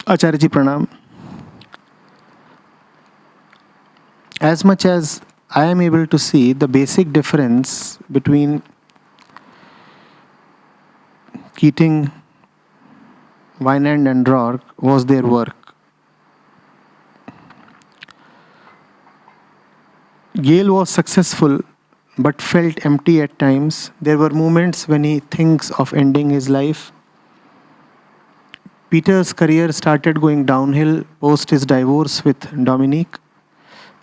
Acharya ji Pranam. As much as I am able to see the basic difference between Keating, Vinand and Roark was their work. Gale was successful but felt empty at times. There were moments when he thinks of ending his life. Peter's career started going downhill post his divorce with Dominique,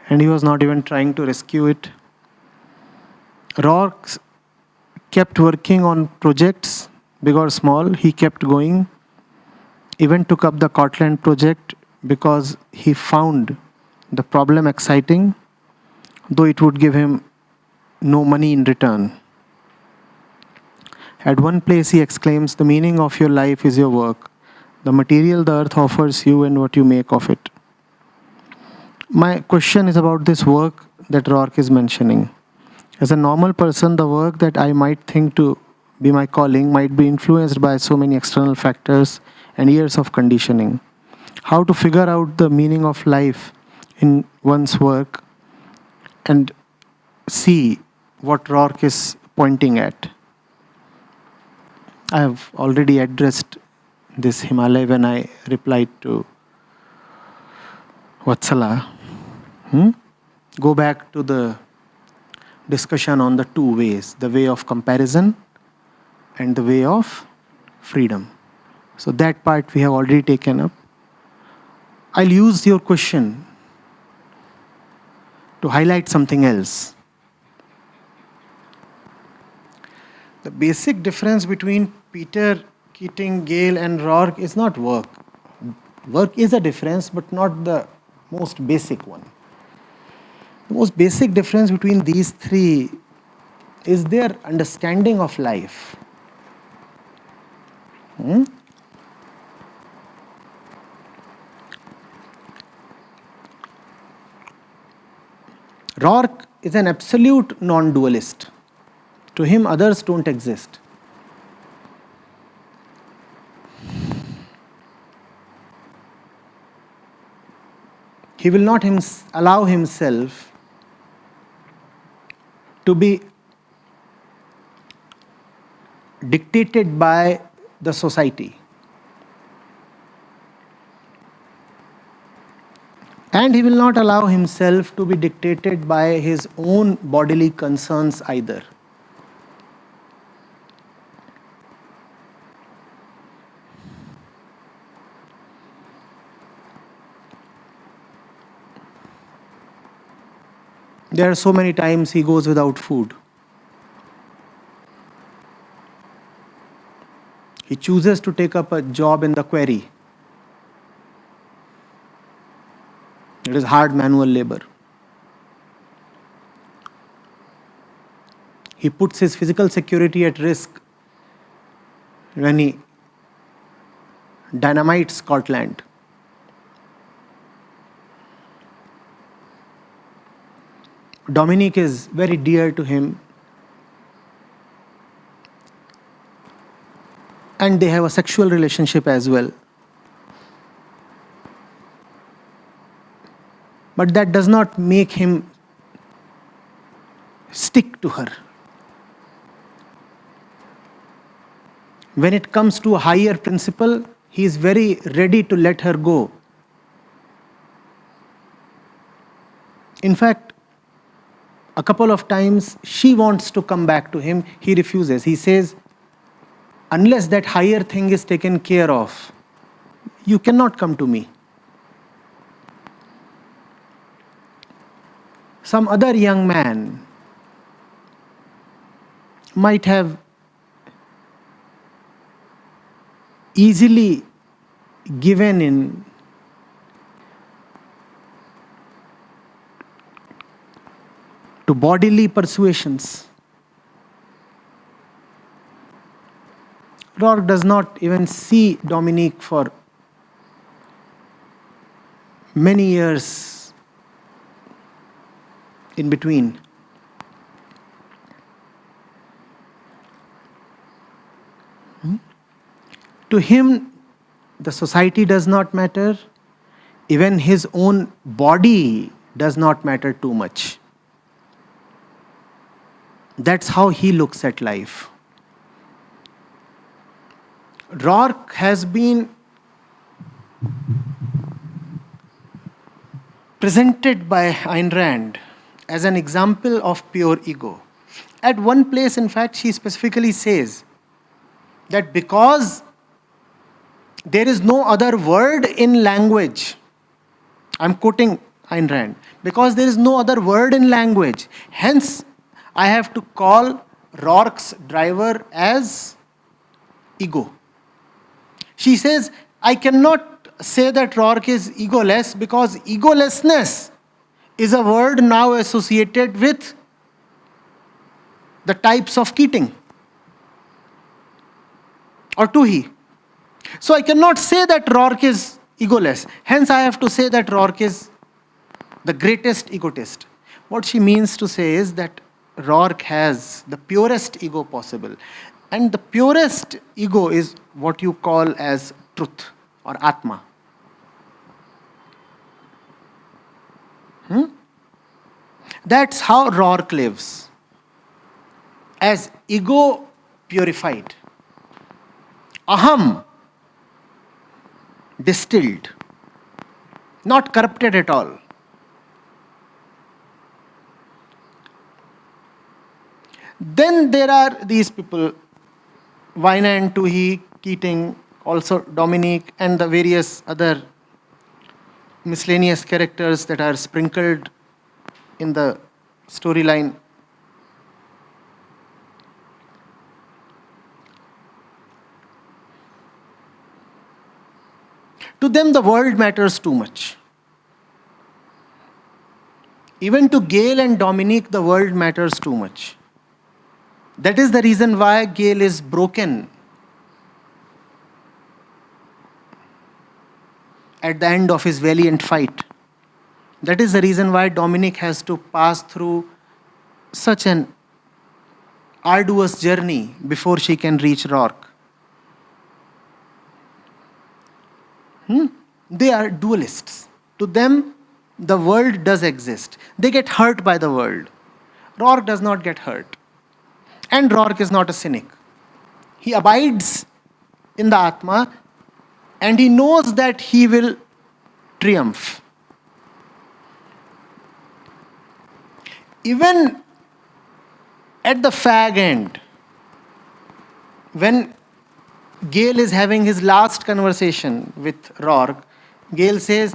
and he was not even trying to rescue it. Rourke kept working on projects, big or small, he kept going. Even took up the Cortland project because he found the problem exciting, though it would give him no money in return. At one place, he exclaims, "The meaning of your life is your work, the material the earth offers you, and what you make of it." My question is about this work that Rourke is mentioning. As a normal person, the work that I might think to be my calling might be influenced by so many external factors and years of conditioning. How to figure out the meaning of life in one's work and see what Rourke is pointing at. I have already addressed this Himalaya when I replied to Vatsala. Go back to the discussion on the two ways, the way of comparison and the way of freedom. So that part we have already taken up. I'll use your question to highlight something else. The basic difference between Peter, Keating, Gale, and Rourke is not work. Work is a difference, but not the most basic one. The most basic difference between these three is their understanding of life. Rourke is an absolute non-dualist. To him, others don't exist. He will not allow himself to be dictated by the society. And he will not allow himself to be dictated by his own bodily concerns either. There are so many times he goes without food. He chooses to take up a job in the quarry. It is hard manual labor. He puts his physical security at risk when he dynamites Scotland. Dominique is very dear to him, and they have a sexual relationship as well. But that does not make him stick to her. When it comes to a higher principle, he is very ready to let her go. In fact, a couple of times she wants to come back to him, he refuses. He says, unless that higher thing is taken care of, you cannot come to me. Some other young man might have easily given in to bodily persuasions. Rourke does not even see Dominique for many years in between. To him, The society does not matter. Even his own body does not matter too much. That's how he looks at life. Roark has been presented by Ayn Rand as an example of pure ego. At one place, in fact, she specifically says that because there is no other word in language, I'm quoting Ayn Rand, because there is no other word in language, hence I have to call Roark's driver as ego. She says, I cannot say that Roark is egoless because egolessness is a word now associated with the types of Keating or Toohey. So I cannot say that Roark is egoless. Hence I have to say that Roark is the greatest egotist. What she means to say is that Roark has the purest ego possible. And the purest ego is what you call as truth or Atma. That's how Roark lives. As ego purified. Aham distilled. Not corrupted at all. Then there are these people, Wynand, Toohey, Keating, also Dominic, and the various other miscellaneous characters that are sprinkled in the storyline. To them, the world matters too much. Even to Gail and Dominic, the world matters too much. That is the reason why Gail is broken at the end of his valiant fight. That is the reason why Dominic has to pass through such an arduous journey before she can reach Roark. They are dualists. To them, the world does exist. They get hurt by the world. Roark does not get hurt. And Roark is not a cynic. He abides in the Atma and he knows that he will triumph. Even at the fag end, when Gail is having his last conversation with Roark, Gail says,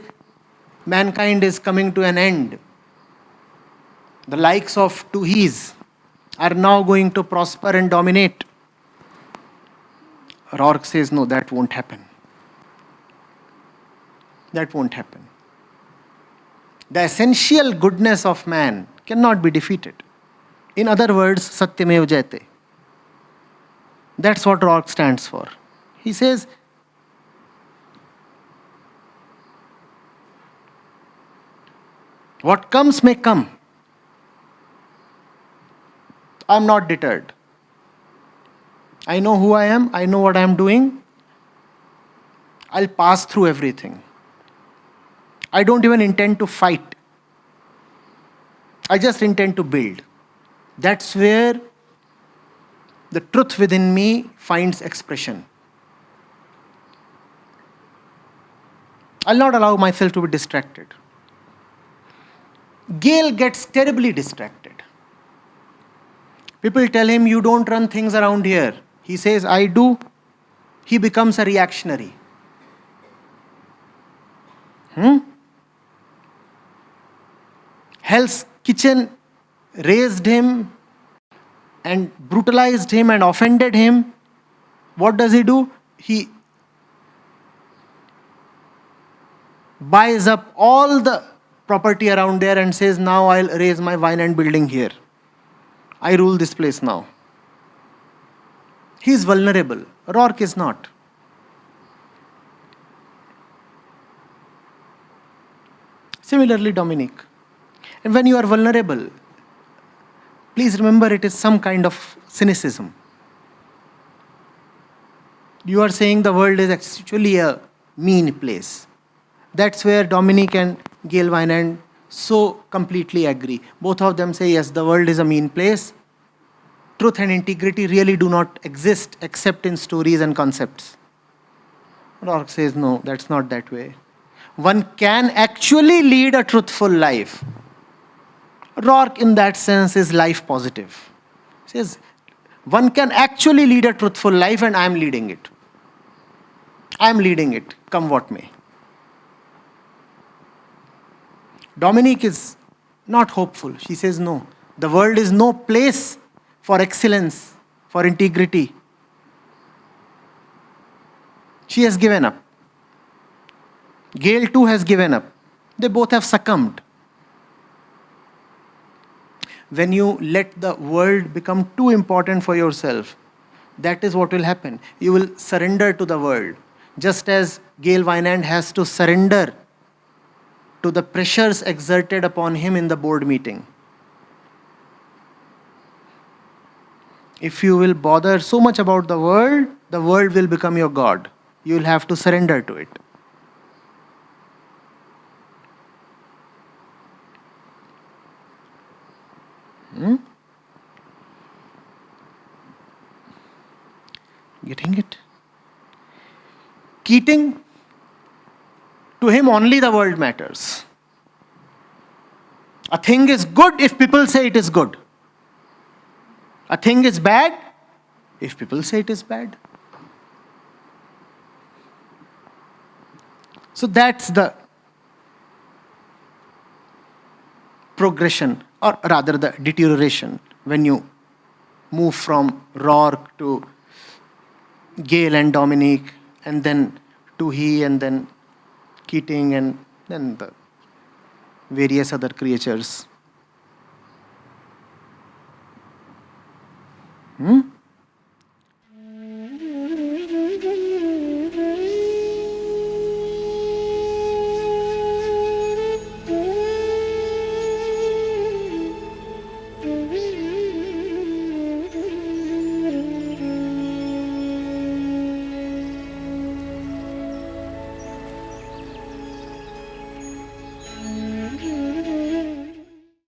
mankind is coming to an end. The likes of Tooheys are now going to prosper and dominate. Roark says, no, that won't happen. That won't happen. The essential goodness of man cannot be defeated. In other words, Satyamev Jayate. That's what Roark stands for. He says, what comes may come. I'm not deterred. I know who I am. I know what I'm doing. I'll pass through everything. I don't even intend to fight. I just intend to build. That's where the truth within me finds expression. I'll not allow myself to be distracted. Gail gets terribly distracted. People tell him, you don't run things around here. He says, I do. He becomes a reactionary. Hell's Kitchen raised him and brutalized him and offended him. What does he do? He buys up all the property around there and says, now I'll raise my wine and building here. I rule this place now. He is vulnerable. Roark is not. Similarly, Dominic. And when you are vulnerable, please remember it is some kind of cynicism. You are saying the world is actually a mean place. That's where Dominic and Gail Wynand so completely agree. Both of them say, yes, the world is a mean place. Truth and integrity really do not exist except in stories and concepts. Roark says, no, that's not that way. One can actually lead a truthful life. Roark, in that sense, is life positive. He says, one can actually lead a truthful life, and I am leading it. I am leading it, come what may. Dominique is not hopeful. She says, no, the world is no place for excellence, for integrity. She has given up. Gail too has given up. They both have succumbed. When you let the world become too important for yourself, that is what will happen. You will surrender to the world. Just as Gail Wynand has to surrender to the pressures exerted upon him in the board meeting. If you will bother so much about the world will become your God. You will have to surrender to it. Getting it? Keating, to him only the world matters. A thing is good if people say it is good. A thing is bad if people say it is bad. So that's the progression, or rather the deterioration, when you move from Roark to Gail and Dominique, and then to he, and then Keating, and then the various other creatures.